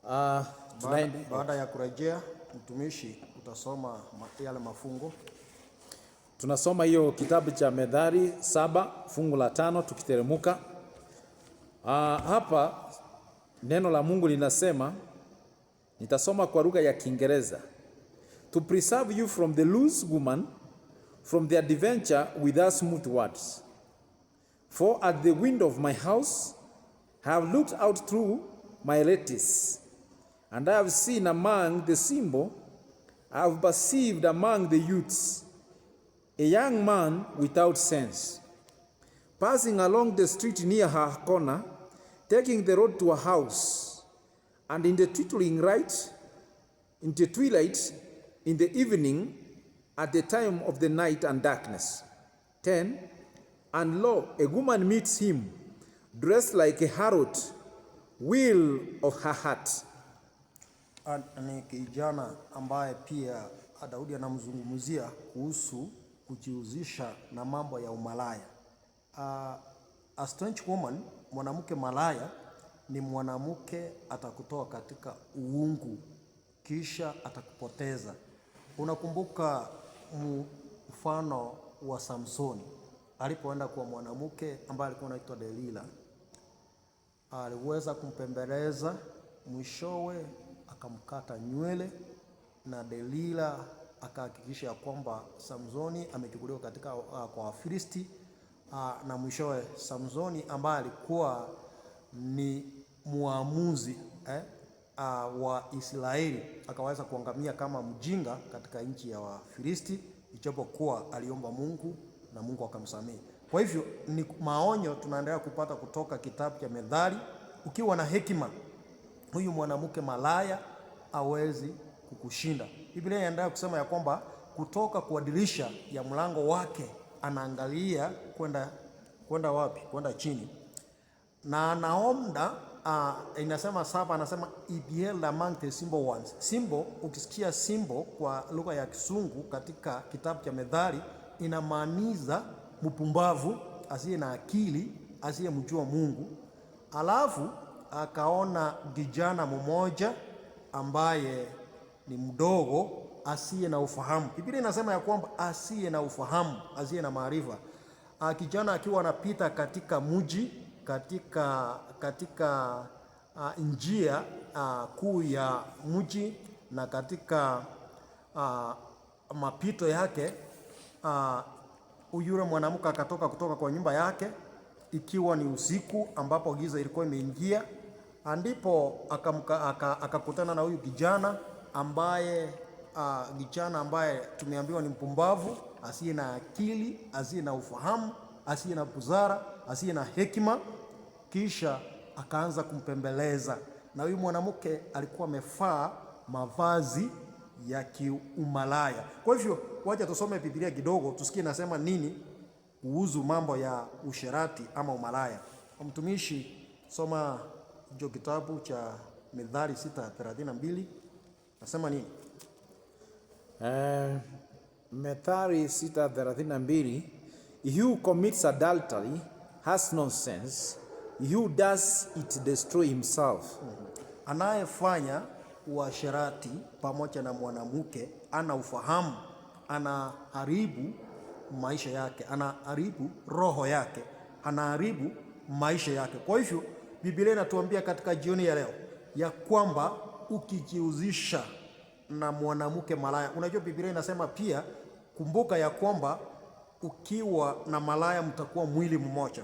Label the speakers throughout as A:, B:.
A: Baada ya kurejea mtumishi utasoma yale mafungo.
B: Tunasoma hiyo kitabu cha Methali 7 fungu la 5 tukiteremuka. Hapa neno la Mungu linasema, nitasoma kwa lugha ya Kiingereza. To preserve you from the loose woman, from the adventure with her smooth words. For at the window of my house I have looked out through my lattice, and I have seen among the simple, I have perceived among the youths, a young man without sense, passing along the street near her corner, taking the road to her house, and in the twilight, in the evening, at the time of the night and darkness. 10. And lo, a woman meets him, dressed like a harlot, will of her heart.
A: Ni kijana ambaye pia Daudi anamzungumzia kuhusu kujihusisha na mambo ya umalaya. A strange woman, mwanamke malaya, ni mwanamke atakutoa katika uungu kisha atakupoteza. Unakumbuka mfano wa Samsoni alipoenda kwa mwanamke ambaye alikuwa anaitwa Delila. Aliweza kumpembeleza, mwishowe akamkata nywele, na Delila akahakikisha kwamba Samsoni amechukuliwa katika kwa Wafilisti, na mwishowe Samsoni ambaye alikuwa ni muamuzi wa Israeli akaweza kuangamia kama mjinga katika nchi ya Wafilisti, ijapokuwa aliomba Mungu na Mungu akamsamehe. Kwa hivyo ni maonyo tunaendelea kupata kutoka kitabu cha Methali. Ukiwa na hekima, huyu mwanamke malaya hawezi kukushinda. Biblia inaendelea kusema ya kwamba kutoka kwa dirisha ya mlango wake anaangalia kwenda wapi? Kwenda chini. Na anaomba, inasema 7, anasema he beheld among the simple ones. Simple, ukisikia simple kwa lugha ya Kisungu katika kitabu cha Methali, inamaanisha mpumbavu, asiye na akili, asiyemjua Mungu. Alafu akaona kijana mmoja ambaye ni mdogo, asiye na ufahamu. Biblia inasema ya kwamba asiye na ufahamu, asiye na maarifa. Kijana akiwa anapita katika mji, katika njia kuu ya mji, na katika mapito yake, yule mwanamke akatoka kutoka kwa nyumba yake, ikiwa ni usiku ambapo giza ilikuwa imeingia. Ndipo akakutana na huyu kijana ambaye tumeambiwa ni mpumbavu, asiye na akili, asiye na ufahamu, asiye na busara, asiye na hekima. Kisha akaanza kumpembeleza, na huyu mwanamke alikuwa amevaa mavazi ya kiumalaya. Kwa hivyo wacha tusome Biblia kidogo tusikie nasema nini kuhusu mambo ya usherati ama umalaya. Mtumishi, soma hicho kitabu cha Methali 6:32. Nasema nini?
B: Methali 6:32. He who commits adultery has no sense, he who does it destroy himself.
A: Anayefanya uasherati pamoja na mwanamke ana ufahamu, anaharibu maisha yake, anaharibu roho yake, anaharibu maisha yake. Kwa hivyo Biblia inatuambia katika jioni ya leo ya kwamba ukijihusisha na mwanamke malaya, unajua Biblia inasema pia, kumbuka ya kwamba ukiwa na malaya mtakuwa mwili mmoja,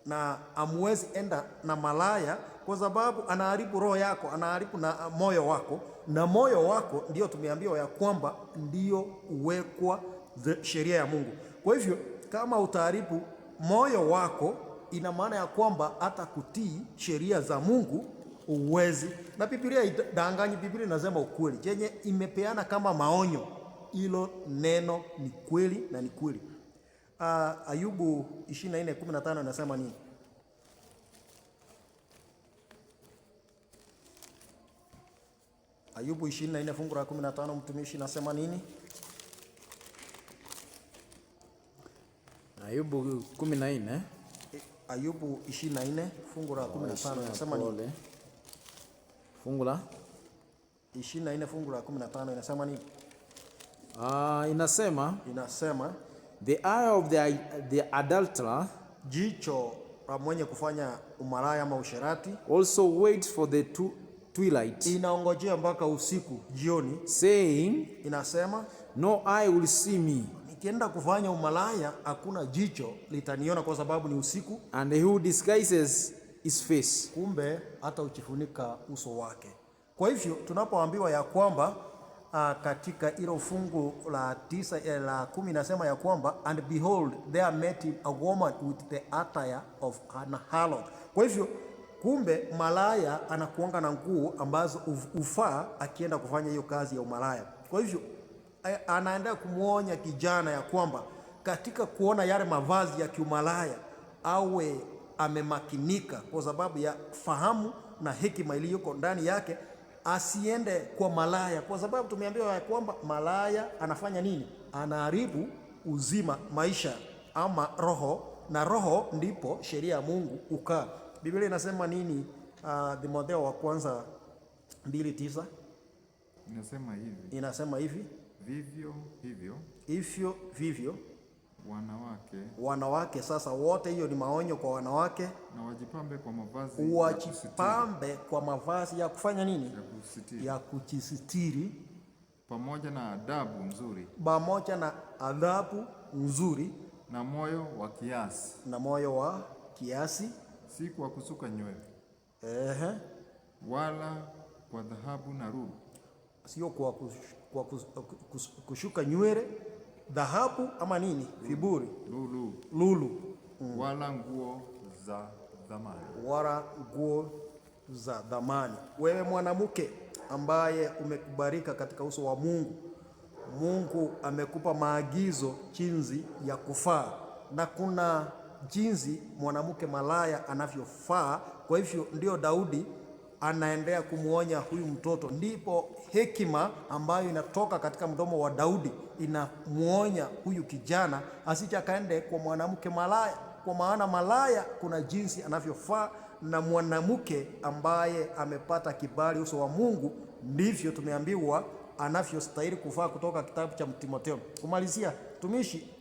A: na amwezi enda na malaya kwa sababu anaharibu roho yako, anaharibu na moyo wako, na moyo wako ndio tumeambiwa ya kwamba ndio uwekwa sheria ya Mungu. Kwa hivyo kama utaharibu moyo wako, ina maana ya kwamba hata kutii sheria za Mungu uwezi. Na Biblia idanganyi, Biblia inasema ukweli, chenye imepeana kama maonyo, hilo neno ni kweli na ni kweli. Ayubu 24:15 inasema nini? Ayubu 24 fungu la 15, mtumishi, nasema nini?
B: Ayubu 14.
A: Ayubu 24 fungu la 15 nasema nini?
B: Fungu la
A: 24 fungu la 15 inasema nini?
B: Inasema the eye of the adulterer,
A: jicho la mwenye kufanya umalaya ama usherati,
B: also waits for the twilight,
A: inaongojea mpaka usiku, jioni,
B: saying,
A: inasema
B: no eye will see me,
A: nikienda kufanya umalaya hakuna jicho litaniona kwa sababu ni usiku,
B: and who disguises his face.
A: Kumbe hata uchifunika uso wake. Kwa hivyo tunapoambiwa ya kwamba katika hilo fungu la 9 la 10 inasema ya kwamba, and behold there met him a woman with the attire of an harlot. Kwa hivyo kumbe malaya anakuanga na nguo ambazo ufaa akienda kufanya hiyo kazi ya umalaya. Kwa hivyo anaenda kumuonya kijana ya kwamba katika kuona yale mavazi ya kiumalaya awe amemakinika, kwa sababu ya fahamu na hekima iliyoko ndani yake, asiende kwa malaya, kwa sababu tumeambiwa ya kwamba malaya anafanya nini? Anaharibu uzima, maisha ama roho, na roho ndipo sheria ya Mungu ukaa. Biblia inasema nini? Timotheo wa kwanza 2:9 inasema hivi, vivyo hivyo wanawake. Sasa wote, hiyo ni maonyo kwa wanawake,
C: na wajipambe
A: kwa mavazi ya kufanya nini? Ya kujisitiri,
C: pamoja na adabu nzuri, na moyo wa kiasi, si kwa kusuka nywele, wala kwa dhahabu na lulu,
A: sio kwa kushuka nywele, dhahabu ama nini, viburi, lulu.
C: Wala nguo za
A: dhamani. Wewe mwanamke ambaye umekubalika katika uso wa Mungu, Mungu amekupa maagizo jinsi ya kufaa, na kuna jinsi mwanamke malaya anavyofaa. Kwa hivyo ndio Daudi anaendelea kumuonya huyu mtoto, ndipo hekima ambayo inatoka katika mdomo wa Daudi inamuonya huyu kijana asije kaende kwa mwanamke malaya, kwa maana malaya kuna jinsi anavyofaa, na mwanamke ambaye amepata kibali uso wa Mungu ndivyo tumeambiwa anavyostahili kufaa, kutoka kitabu cha Timotheo. Kumalizia tumishi,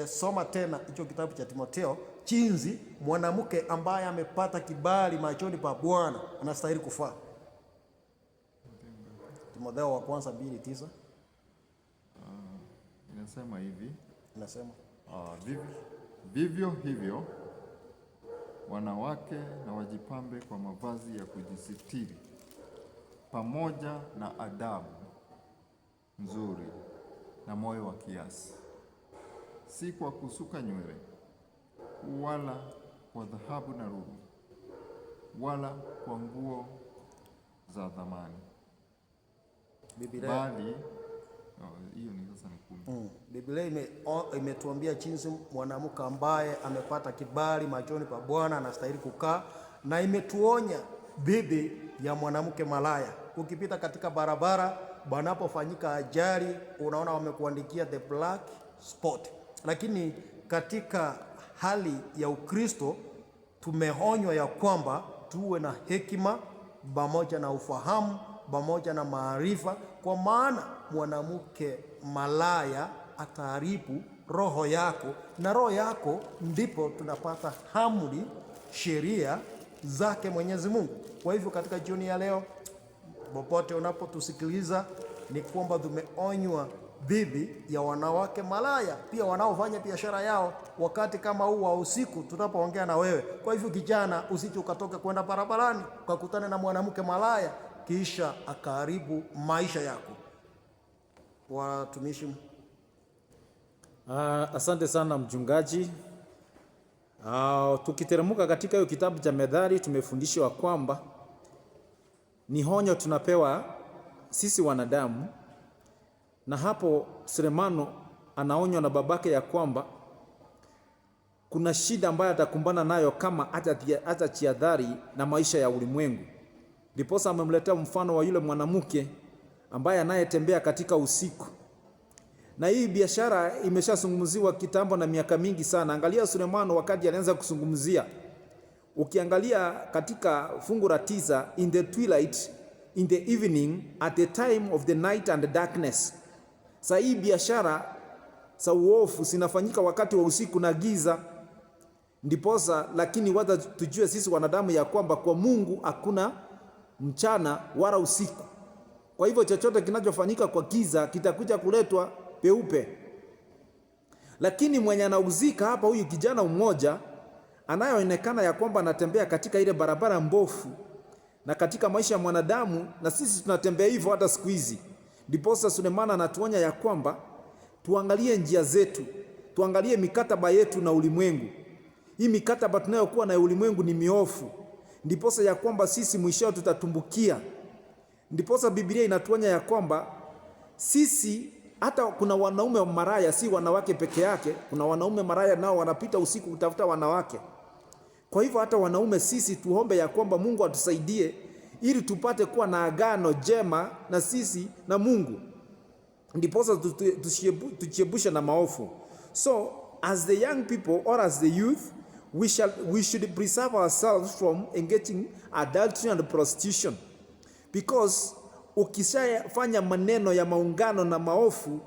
A: soma tena hicho kitabu cha Timotheo, jinsi mwanamke ambaye amepata kibali machoni pa Bwana anastahili kufaa. Timotheo wa kwanza 2:9
C: inasema hivi,
A: vivyo
C: hivyo wanawake na wajipambe kwa mavazi ya kujisitiri, pamoja na adabu nzuri na moyo wa kiasi, si kwa kusuka nywele, wala kwa dhahabu na lulu, wala kwa nguo za dhamani, bali hiyo ni sasa ni
A: Biblia imetuambia jinsi mwanamke ambaye amepata kibali machoni pa Bwana anastahili kukaa, na imetuonya dhidi ya mwanamke malaya. Ukipita katika barabara, banapofanyika ajali, unaona wamekuandikia the black spot, lakini katika hali ya Ukristo tumeonywa ya kwamba tuwe na hekima pamoja na ufahamu pamoja na maarifa, kwa maana mwanamke malaya ataharibu roho yako, na roho yako ndipo tunapata amri, sheria zake Mwenyezi Mungu. Kwa hivyo katika jioni ya leo, popote unapotusikiliza, ni kwamba tumeonywa dhidi ya wanawake malaya, pia wanaofanya biashara yao wakati kama huu wa usiku tunapoongea na wewe. Kwa hivyo kijana, usije ukatoka kwenda barabarani ukakutana na mwanamke malaya kisha akaharibu maisha yako. Watumishi,
B: asante sana mchungaji. Tukiteremka katika hiyo kitabu cha Methali, tumefundishwa kwamba ni honyo tunapewa sisi wanadamu, na hapo Sulemano anaonywa na babake ya kwamba kuna shida ambayo atakumbana nayo kama hatajiadhari na maisha ya ulimwengu. Ndiposa amemletea mfano wa yule mwanamke ambaye anayetembea katika usiku. Na hii biashara imeshazungumziwa kitambo na miaka mingi sana. Angalia Sulemano wakati alianza kuzungumzia. Ukiangalia katika fungu la 9, in the twilight in the evening at the time of the night and the darkness. Sasa hii biashara za uovu zinafanyika wakati wa usiku na giza. Ndiposa lakini wacha tujue sisi wanadamu ya kwamba kwa Mungu hakuna mchana wala usiku. Kwa hivyo chochote kinachofanyika kwa giza kitakuja kuletwa peupe. Lakini mwenye anauzika hapa, huyu kijana mmoja anayeonekana ya kwamba anatembea katika ile barabara mbovu na katika maisha ya mwanadamu, na sisi tunatembea hivyo hata siku hizi. Ndiposa Sulemana anatuonya ya kwamba tuangalie njia zetu, tuangalie mikataba yetu na ulimwengu. Hii mikataba tunayokuwa na ulimwengu ni miofu. Ndiposa ya kwamba sisi mwisho tutatumbukia. Ndiposa Biblia inatuonya ya kwamba sisi, hata kuna wanaume maraya, si wanawake peke yake. Kuna wanaume maraya nao wanapita usiku kutafuta wanawake. Kwa hivyo hata wanaume sisi tuombe ya kwamba Mungu atusaidie ili tupate kuwa na agano jema na sisi na Mungu. Ndiposa tujiepushe na maovu. So as the young people or as the youth, we should preserve ourselves from engaging adultery and prostitution. Because ukishafanya maneno ya maungano na maovu,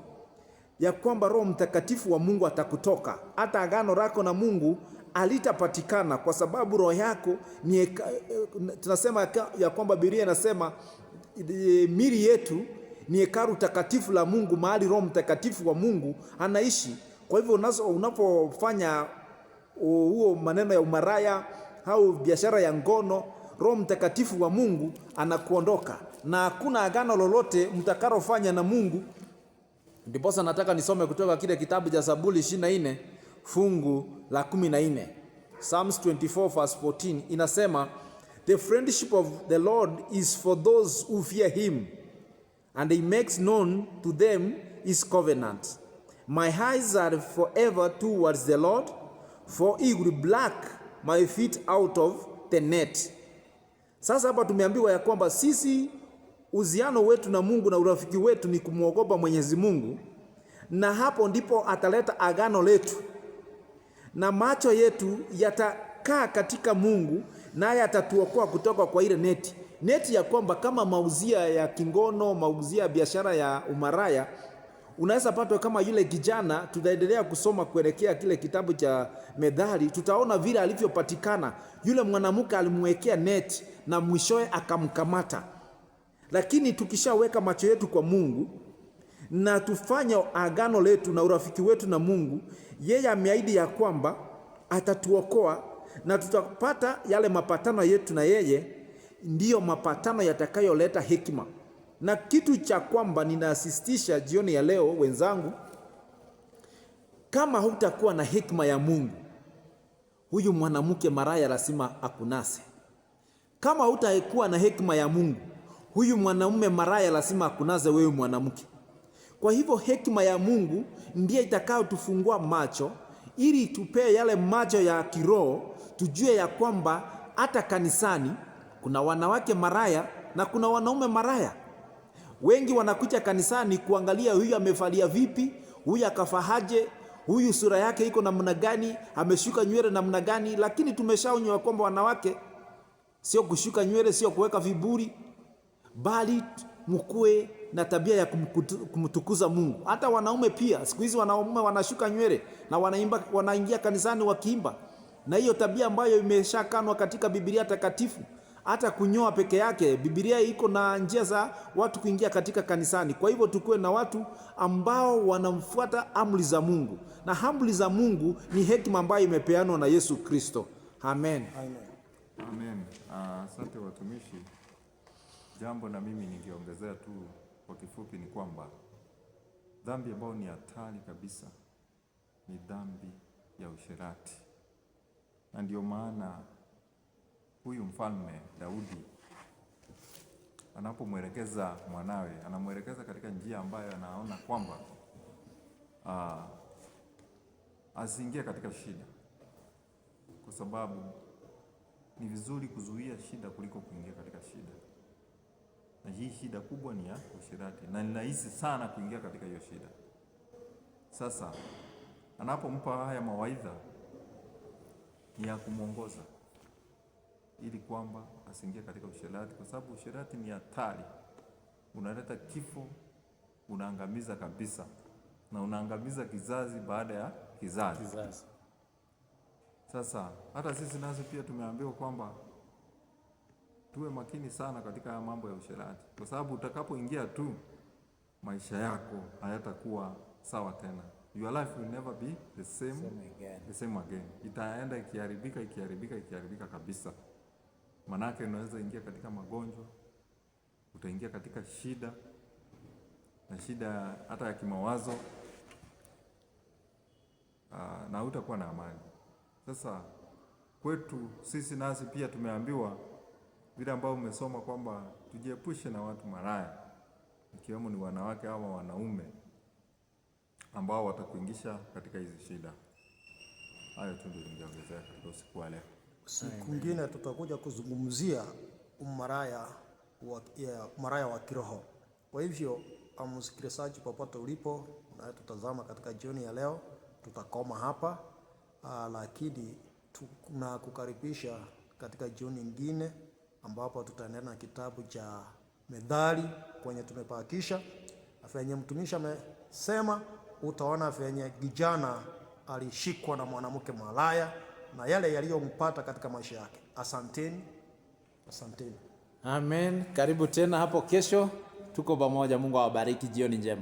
B: ya kwamba Roho Mtakatifu wa Mungu atakutoka, hata agano lako na Mungu alitapatikana, kwa sababu roho yako ni tunasema ya kwamba Biblia inasema mili yetu ni hekalu takatifu la Mungu, mahali Roho Mtakatifu wa Mungu anaishi. Kwa hivyo unapofanya huo maneno ya umaraya au biashara ya ngono, Roho Mtakatifu wa Mungu anakuondoka na hakuna agano lolote mtakalofanya na Mungu. Ndiposa nataka nisome kutoka kile kitabu cha Zaburi 24 fungu la 14. Psalms 24 verse 14 inasema, the friendship of the Lord is for those who fear him, and he makes known to them his covenant. My eyes are forever towards the Lord, for he will pluck my feet out of the net. Sasa hapa tumeambiwa ya kwamba sisi uhusiano wetu na Mungu na urafiki wetu ni kumwogopa Mwenyezi Mungu, na hapo ndipo ataleta agano letu, na macho yetu yatakaa katika Mungu, naye atatuokoa kutoka kwa ile neti ya kwamba kama mauzia ya kingono, mauzia ya biashara ya umaraya, unaweza patwa kama yule kijana. Tutaendelea kusoma kuelekea kile kitabu cha Methali, tutaona vile alivyopatikana. Yule mwanamke alimwekea neti na mwishoe akamkamata. Lakini tukishaweka macho yetu kwa Mungu na tufanye agano letu na urafiki wetu na Mungu, yeye ameahidi ya kwamba atatuokoa na tutapata yale mapatano yetu na yeye. Ndiyo mapatano yatakayoleta hekima. Na kitu cha kwamba ninasisitiza jioni ya leo wenzangu, kama hutakuwa na hekima ya Mungu, huyu mwanamke maraya lazima akunase. Kama hutakuwa na hekima ya Mungu, huyu mwanaume maraya lazima akunase wewe mwanamke. Kwa hivyo hekima ya Mungu ndiye itakao tufungua macho, ili tupee yale macho ya kiroho, tujue ya kwamba hata kanisani kuna wanawake maraya na kuna wanaume maraya. Wengi wanakuja kanisani kuangalia huyu amevalia vipi, huyu akafahaje, huyu sura yake iko namna gani, ameshuka nywele namna gani. Lakini tumeshaonywa kwamba wanawake sio kushuka nywele, sio kuweka viburi, bali mkue na tabia ya kumtukuza Mungu. Hata wanaume pia, siku hizi wanaume wanashuka nywele na wanaingia kanisani wakiimba, na hiyo tabia ambayo imeshakanwa katika Biblia takatifu. Hata kunyoa peke yake, Biblia iko na njia za watu kuingia katika kanisani. Kwa hivyo tukue na watu ambao wanamfuata amri za Mungu, na amri za Mungu ni hekima ambayo imepeanwa na Yesu Kristo. Amen.
C: Amen. Amen. Asante watumishi. Jambo na mimi ningeongezea tu kwa kifupi ni kwamba dhambi ambayo ni hatari kabisa ni dhambi ya usherati, na ndio maana huyu mfalme Daudi anapomwelekeza mwanawe, anamwelekeza katika njia ambayo anaona kwamba asiingie katika shida, kwa sababu ni vizuri kuzuia shida kuliko kuingia katika shida. Na hii shida kubwa ni ya usherati, na ni rahisi sana kuingia katika hiyo shida. Sasa anapompa haya mawaidha ni ya kumwongoza ili kwamba asiingie katika usherati, kwa sababu usherati ni hatari, unaleta kifo, unaangamiza kabisa, na unaangamiza kizazi baada ya kizazi. Sasa hata sisi nasi pia tumeambiwa kwamba tuwe makini sana katika haya mambo ya usherati, kwa sababu utakapoingia tu maisha yako hayatakuwa sawa tena. Your life will never be the same again. Itaenda ikiharibika kabisa. Manake unaweza ingia katika magonjwa, utaingia katika shida, na shida hata ya kimawazo, na hutakuwa na amani. Sasa kwetu sisi nasi pia tumeambiwa vile ambao umesoma kwamba tujiepushe na watu maraya, ikiwemo ni wanawake ama wanaume ambao watakuingisha katika hizi shida. Hayo tu ndio ningeongezea katika usiku wa leo.
A: Siku nyingine tutakuja kuzungumzia maraya wa kiroho. Kwa hivyo msikilizaji, popote ulipo na tutazama katika jioni ya leo, tutakoma hapa, lakini tunakukaribisha katika jioni nyingine ambapo tutaendelea na kitabu cha Methali kwenye tumepakisha. Afanye mtumishi amesema, utaona venye kijana alishikwa na mwanamke malaya na yale yaliyompata katika maisha yake. Asanteni.
B: Amen. Karibu tena hapo kesho, tuko pamoja. Mungu awabariki, jioni njema.